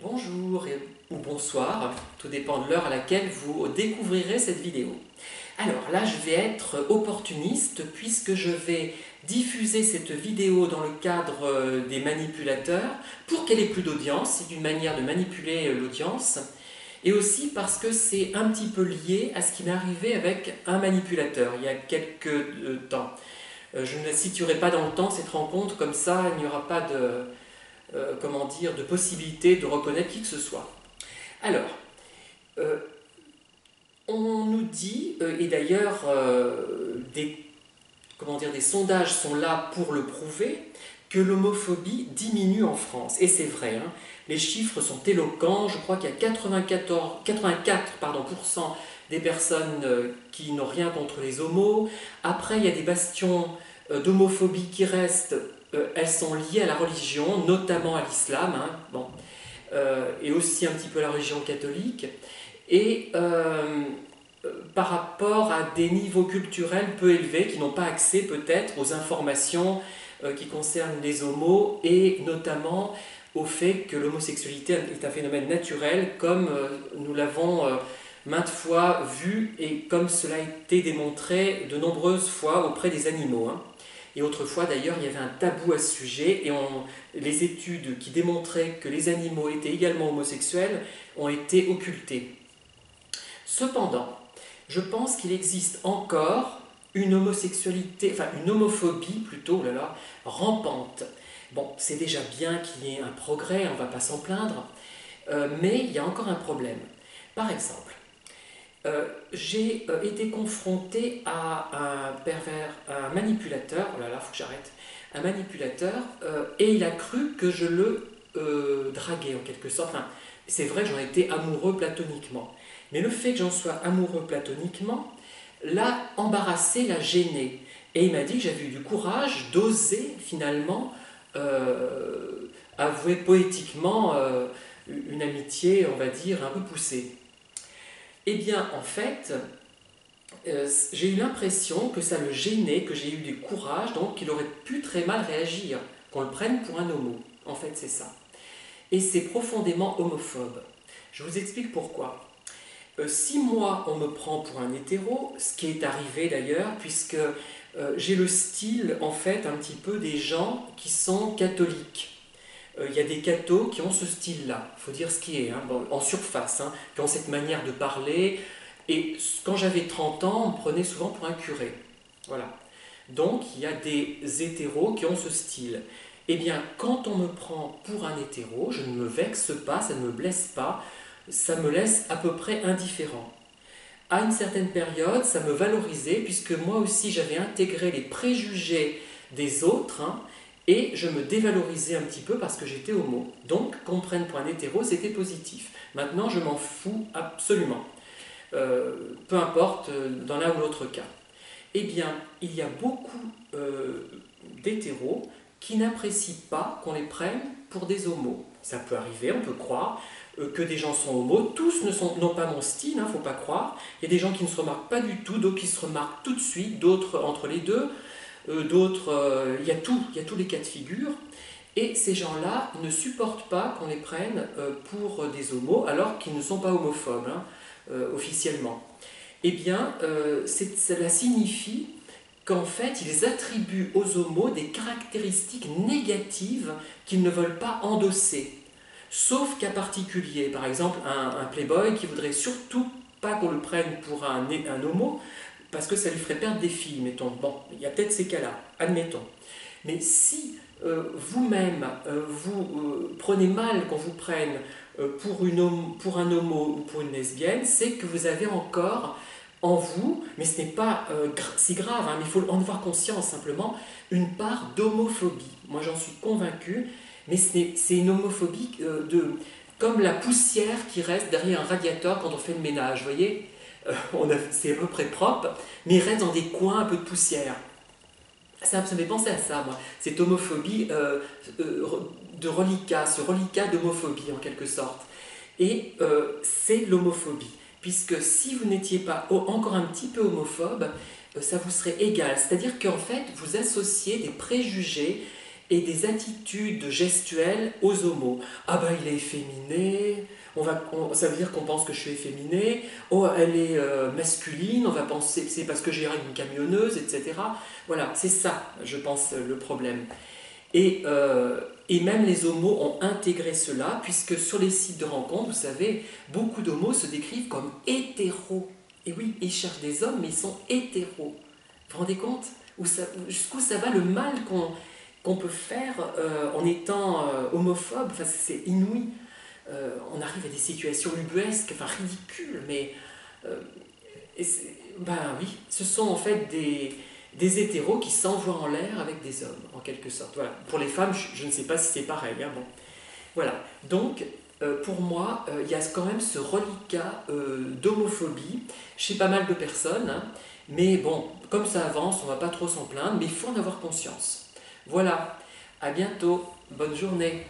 Bonjour ou bonsoir, tout dépend de l'heure à laquelle vous découvrirez cette vidéo. Alors là, je vais être opportuniste puisque je vais diffuser cette vidéo dans le cadre des manipulateurs pour qu'elle ait plus d'audience. C'est une manière de manipuler l'audience. Et aussi parce que c'est un petit peu lié à ce qui m'est arrivé avec un manipulateur il y a quelques temps. Je ne la situerai pas dans le temps, cette rencontre, comme ça il n'y aura pas de possibilité de reconnaître qui que ce soit. Alors, on nous dit, et d'ailleurs des sondages sont là pour le prouver, que l'homophobie diminue en France. Et c'est vrai, hein, les chiffres sont éloquents. Je crois qu'il y a 84% des personnes qui n'ont rien contre les homos. Après, il y a des bastions d'homophobie qui restent. Elles sont liées à la religion, notamment à l'islam, hein, bon, et aussi un petit peu à la religion catholique. Et par rapport à des niveaux culturels peu élevés qui n'ont pas accès peut-être aux informations qui concernent les homos et notamment au fait que l'homosexualité est un phénomène naturel comme nous l'avons maintes fois vu et comme cela a été démontré de nombreuses fois auprès des animaux. Hein. Et autrefois d'ailleurs il y avait un tabou à ce sujet et les études qui démontraient que les animaux étaient également homosexuels ont été occultées. Cependant, je pense qu'il existe encore une homosexualité, enfin une homophobie plutôt, rampante. Bon, c'est déjà bien qu'il y ait un progrès, on ne va pas s'en plaindre, mais il y a encore un problème. Par exemple, j'ai été confronté à un pervers, un manipulateur, oh là là, faut que j'arrête, un manipulateur, et il a cru que je le draguais en quelque sorte. Enfin, c'est vrai, j'en étais amoureux platoniquement. Mais le fait que j'en sois amoureux platoniquement l'a embarrassé, l'a gêné. Et il m'a dit que j'avais eu du courage d'oser finalement avouer poétiquement une amitié, on va dire, un peu poussée. Eh bien, en fait, j'ai eu l'impression que ça le gênait, que j'ai eu du courage, donc qu'il aurait pu très mal réagir, qu'on le prenne pour un homo. En fait, c'est ça. Et c'est profondément homophobe. Je vous explique pourquoi. Si moi on me prend pour un hétéro, ce qui est arrivé d'ailleurs, puisque j'ai le style en fait un petit peu des gens qui sont catholiques. Il y a des cathos qui ont ce style-là, il faut dire ce qui est, hein, bon, en surface, hein, qui ont cette manière de parler. Et quand j'avais 30 ans, on me prenait souvent pour un curé. Voilà. Donc il y a des hétéros qui ont ce style. Eh bien, quand on me prend pour un hétéro, je ne me vexe pas, ça ne me blesse pas, ça me laisse à peu près indifférent. À une certaine période, ça me valorisait, puisque moi aussi j'avais intégré les préjugés des autres, hein, et je me dévalorisais un petit peu parce que j'étais homo. Donc, qu'on me prenne pour un hétéro, c'était positif. Maintenant, je m'en fous absolument. Peu importe dans l'un ou l'autre cas. Eh bien, il y a beaucoup d'hétéros qui n'apprécient pas qu'on les prenne pour des homos. Ça peut arriver, on peut croire que des gens sont homos. Tous n'ont pas mon style, il ne faut pas croire. Il y a des gens qui ne se remarquent pas du tout, d'autres qui se remarquent tout de suite, d'autres entre les deux, d'autres... il y a tous les cas de figure. Et ces gens-là ne supportent pas qu'on les prenne pour des homos, alors qu'ils ne sont pas homophobes, hein, officiellement. Eh bien, cela signifie qu'en fait, ils attribuent aux homos des caractéristiques négatives qu'ils ne veulent pas endosser. Sauf cas particulier, par exemple un playboy qui voudrait surtout pas qu'on le prenne pour un homo, parce que ça lui ferait perdre des filles, mettons. Bon, il y a peut-être ces cas-là, admettons. Mais si vous-même, vous prenez mal qu'on vous prenne pour un homo ou pour une lesbienne, c'est que vous avez encore en vous, mais ce n'est pas si grave, hein, mais il faut en avoir conscience simplement, une part d'homophobie. Moi j'en suis convaincu, mais c'est une homophobie comme la poussière qui reste derrière un radiateur quand on fait le ménage, vous voyez, c'est à peu près propre, mais il reste dans des coins un peu de poussière. Ça me fait penser à ça, moi, cette homophobie de reliquat, ce reliquat d'homophobie en quelque sorte. Et c'est l'homophobie, puisque si vous n'étiez pas encore un petit peu homophobe, ça vous serait égal. C'est-à-dire qu'en fait, vous associez des préjugés et des attitudes gestuelles aux homos. Ah ben il est efféminé, ça veut dire qu'on pense que je suis efféminé, oh elle est masculine, on va penser c'est parce que j'ai une camionneuse, etc. Voilà, c'est ça, je pense, le problème. Et même les homos ont intégré cela, puisque sur les sites de rencontres, vous savez, beaucoup d'homos se décrivent comme hétéros. Et oui, ils cherchent des hommes, mais ils sont hétéros. Vous vous rendez compte jusqu'où ça va le mal qu'on peut faire en étant homophobe? Enfin, c'est inouï. On arrive à des situations ubuesques, enfin ridicules, mais ben oui, ce sont en fait des hétéros qui s'envoient en l'air avec des hommes, en quelque sorte. Voilà. Pour les femmes, je ne sais pas si c'est pareil. Hein, bon. Voilà. Donc, pour moi, il y a quand même ce reliquat d'homophobie chez pas mal de personnes. Hein, mais bon, comme ça avance, on ne va pas trop s'en plaindre, mais il faut en avoir conscience. Voilà. À bientôt. Bonne journée.